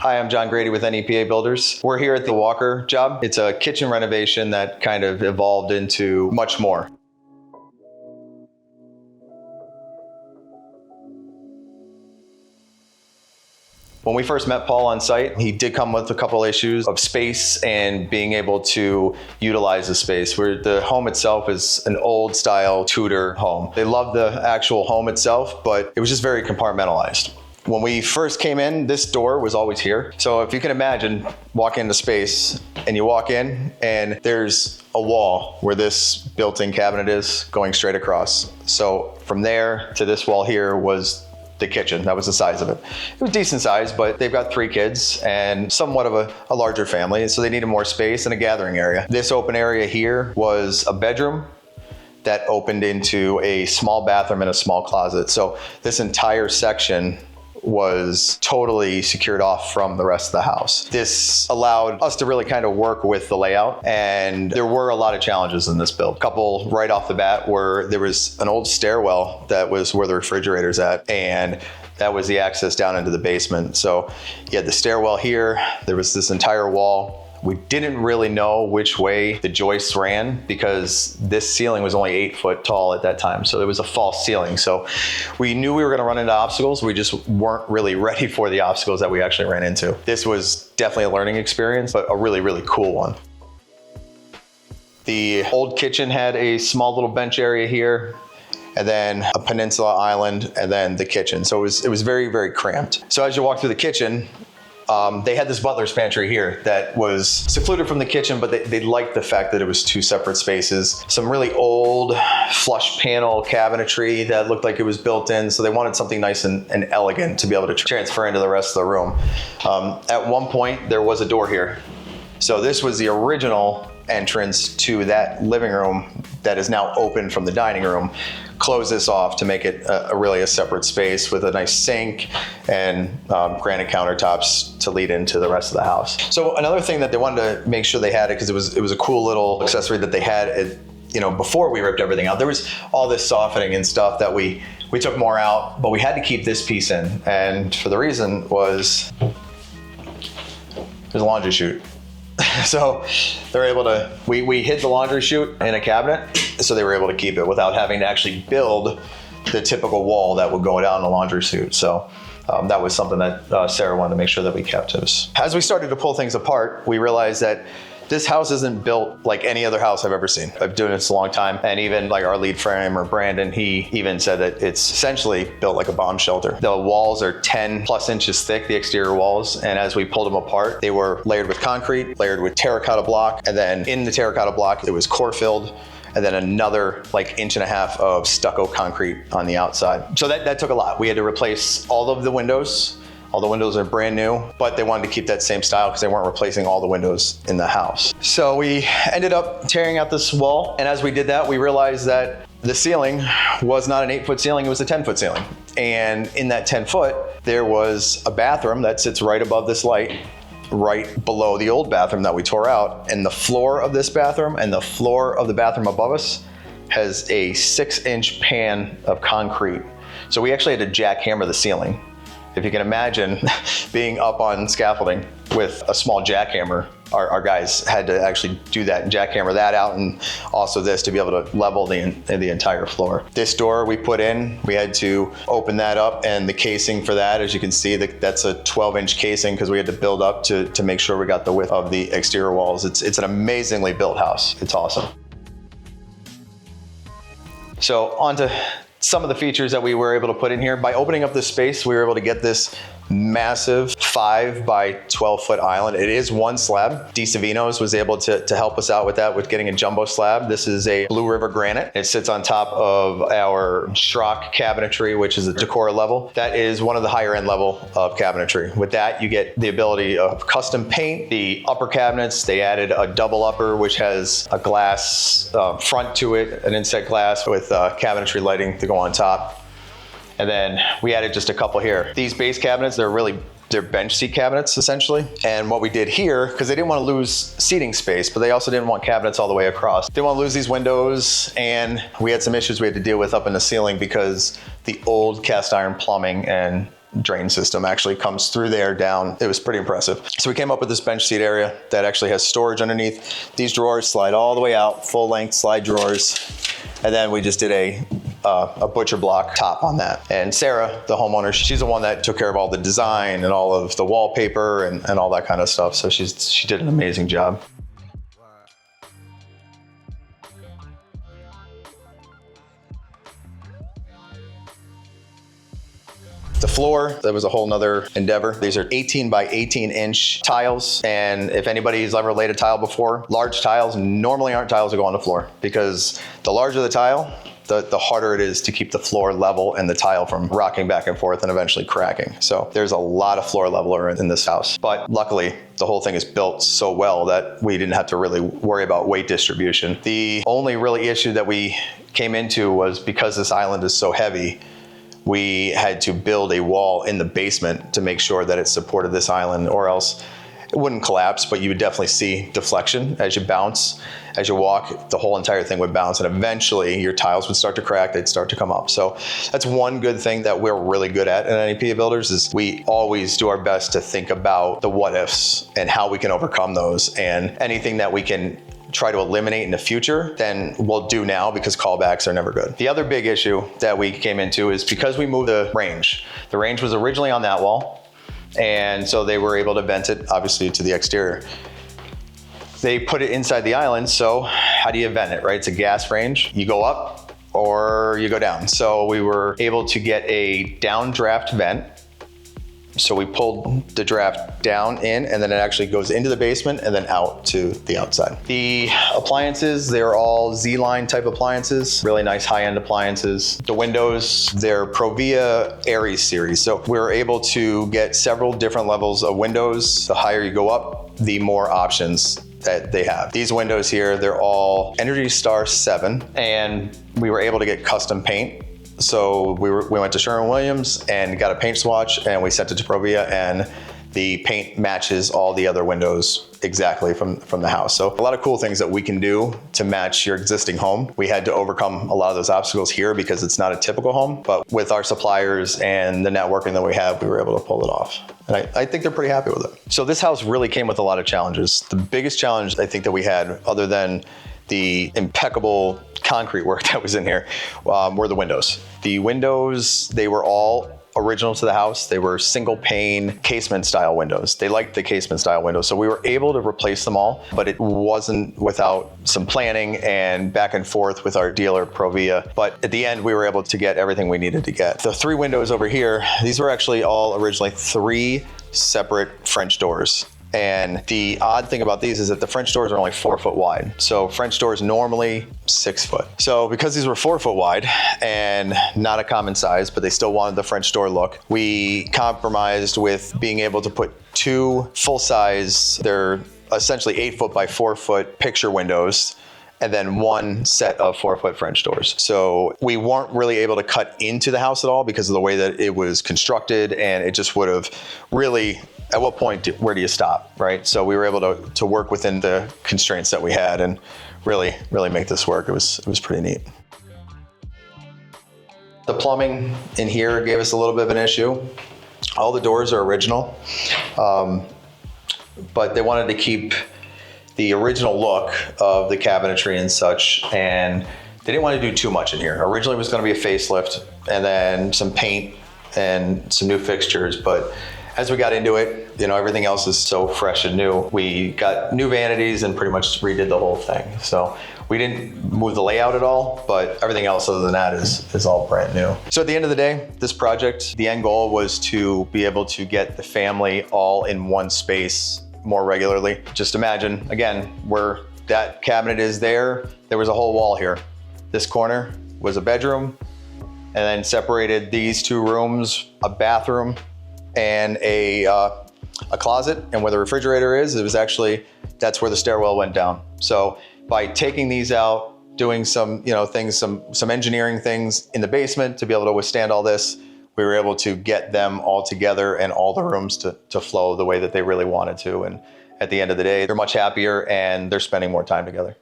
Hi, I'm John Grady with NEPA Builders. We're here at the Walker job. It's a kitchen renovation that kind of evolved into much more. When we first met Paul on site, he did come with a couple issues of space and being able to utilize the space. Where the home itself is an old style Tudor home. They loved the actual home itself, but it was just very compartmentalized. When we first came in, this door was always here. So if you can imagine walking into space and you walk in and there's a wall where this built-in cabinet is going straight across. So from there to this wall here was the kitchen. That was the size of it. It was decent size, but they've got 3 kids and somewhat of a larger family, so they needed more space and a gathering area. This open area here was a bedroom that opened into a small bathroom and a small closet. So this entire section was totally secured off from the rest of the house. This allowed us to really kind of work with the layout, and there were a lot of challenges in this build. A couple right off the bat were there was an old stairwell that was where the refrigerator's at, and that was the access down into the basement. So you had the stairwell here, there was this entire wall. We didn't really know which way the joists ran because this ceiling was only 8 foot tall at that time. So it was a false ceiling. So we knew we were gonna run into obstacles. We just weren't really ready for the obstacles that we actually ran into. This was definitely a learning experience, but a really, really cool one. The old kitchen had a small little bench area here, and then a peninsula island, and then the kitchen. So it was very, very cramped. So as you walk through the kitchen, they had this butler's pantry here that was secluded from the kitchen, but they liked the fact that it was 2 separate spaces. Some really old flush panel cabinetry that looked like it was built in, so they wanted something nice and elegant to be able to transfer into the rest of the room. At one point, there was a door here. So this was the original entrance to that living room that is now open from the dining room. Close this off to make it really a separate space with a nice sink and granite countertops to lead into the rest of the house. So another thing that they wanted to make sure they had it, because it was a cool little accessory that they had, before we ripped everything out. There was all this softening and stuff that we took more out, but we had to keep this piece in. And for the reason was there's a laundry chute. So they're able to, we hid the laundry chute in a cabinet, so they were able to keep it without having to actually build the typical wall that would go down the laundry chute. So that was something that Sarah wanted to make sure that we kept. As we started to pull things apart, we realized that this house isn't built like any other house I've ever seen. I've been doing this a long time, and even like our lead framer, Brandon, he even said that it's essentially built like a bomb shelter. The walls are 10 plus inches thick, the exterior walls, and as we pulled them apart, they were layered with concrete, layered with terracotta block, and then in the terracotta block, it was core filled, and then another like 1.5 inches of stucco concrete on the outside. So that took a lot. We had to replace all of the windows. All the windows are brand new, but they wanted to keep that same style because they weren't replacing all the windows in the house. So we ended up tearing out this wall, and as we did that, we realized that the ceiling was not an 8-foot ceiling, it was a 10-foot ceiling. And in that 10 foot, there was a bathroom that sits right above this light, right below the old bathroom that we tore out. And the floor of this bathroom and the floor of the bathroom above us has a 6-inch pan of concrete. So we actually had to jackhammer the ceiling. If you can imagine being up on scaffolding with a small jackhammer, our guys had to actually do that and jackhammer that out, and also this to be able to level the entire floor. This door we put in, we had to open that up, and the casing for that, as you can see, that's a 12-inch casing because we had to build up to make sure we got the width of the exterior walls. It's an amazingly built house. It's awesome. So on to some of the features that we were able to put in here. By opening up this space, we were able to get this massive 5 by 12 foot island. It is one slab. D. Savino's was able to help us out with that, with getting a jumbo slab. This is a Blue River granite. It sits on top of our Schrock cabinetry, which is a decor level. That is one of the higher end level of cabinetry. With that, you get the ability of custom paint. The upper cabinets, they added a double upper, which has a glass front to it, an inset glass with cabinetry lighting to go on top. And then we added just a couple here. These base cabinets, they're bench seat cabinets essentially. And what we did here, because they didn't want to lose seating space, but they also didn't want cabinets all the way across. They didn't want to lose these windows, and we had some issues we had to deal with up in the ceiling because the old cast iron plumbing and drain system actually comes through there down. It was pretty impressive. So we came up with this bench seat area that actually has storage underneath. These drawers slide all the way out, full length slide drawers. And then we just did a butcher block top on that. And Sarah, the homeowner, she's the one that took care of all the design and all of the wallpaper and all that kind of stuff. So she did an amazing job. The floor, that was a whole nother endeavor. These are 18 by 18 inch tiles. And if anybody's ever laid a tile before, large tiles normally aren't tiles that go on the floor, because the larger the tile, the harder it is to keep the floor level and the tile from rocking back and forth and eventually cracking. So there's a lot of floor leveler in this house. But luckily, the whole thing is built so well that we didn't have to really worry about weight distribution. The only really issue that we came into was because this island is so heavy, we had to build a wall in the basement to make sure that it supported this island, or else it wouldn't collapse, but you would definitely see deflection as you bounce. As you walk, the whole entire thing would bounce, and eventually your tiles would start to crack, they'd start to come up. So that's one good thing that we're really good at NEPA builders, is we always do our best to think about the what ifs and how we can overcome those, and anything that we can try to eliminate in the future, then we'll do now, because callbacks are never good. The other big issue that we came into is because we moved the range. The range was originally on that wall, and so they were able to vent it, obviously, to the exterior. They put it inside the island, so how do you vent it, right? It's a gas range. You go up or you go down. So we were able to get a downdraft vent. So we pulled the draft down in, and then it actually goes into the basement and then out to the outside. The appliances, they're all Z-line type appliances, really nice high-end appliances. The windows, they're Provia Aries series. So we were able to get several different levels of windows. The higher you go up, the more options that they have. These windows here, they're all Energy Star 7, and we were able to get custom paint. So we went to Sherwin-Williams and got a paint swatch, and we sent it to Provia, and the paint matches all the other windows exactly from the house. So a lot of cool things that we can do to match your existing home. We had to overcome a lot of those obstacles here because it's not a typical home, but with our suppliers and the networking that we have, we were able to pull it off. And I think they're pretty happy with it. So this house really came with a lot of challenges. The biggest challenge I think that we had, other than the impeccable concrete work that was in here, were the windows. The windows, they were all original to the house. They were single pane casement style windows. They liked the casement style windows. So we were able to replace them all, but it wasn't without some planning and back and forth with our dealer Provia. But at the end, we were able to get everything we needed to get. The three windows over here, these were actually all originally 3 separate French doors. And the odd thing about these is that the French doors are only 4 foot wide. So French doors normally 6 foot. So because these were 4 foot wide and not a common size, but they still wanted the French door look, we compromised with being able to put 2 full size, they're essentially 8 foot by 4 foot picture windows, and then 1 set of 4 foot French doors. So we weren't really able to cut into the house at all because of the way that it was constructed, and it just would have really, at what point, where do you stop, right? So we were able to work within the constraints that we had and really make this work. It was pretty neat. The plumbing in here gave us a little bit of an issue. All the doors are original, but they wanted to keep the original look of the cabinetry and such, and they didn't want to do too much in here. Originally it was going to be a facelift and then some paint and some new fixtures, but as we got into it, everything else is so fresh and new. We got new vanities and pretty much redid the whole thing. So we didn't move the layout at all, but everything else other than that is all brand new. So at the end of the day, this project, the end goal was to be able to get the family all in one space more regularly. Just imagine, again, where that cabinet is there was a whole wall here. This corner was a bedroom, and then separated these 2 rooms, a bathroom, and a closet. And where the refrigerator is, it was actually, that's where the stairwell went down. So by taking these out, doing some, things, some engineering things in the basement to be able to withstand all this, we were able to get them all together and all the rooms to flow the way that they really wanted to. And at the end of the day, they're much happier and they're spending more time together.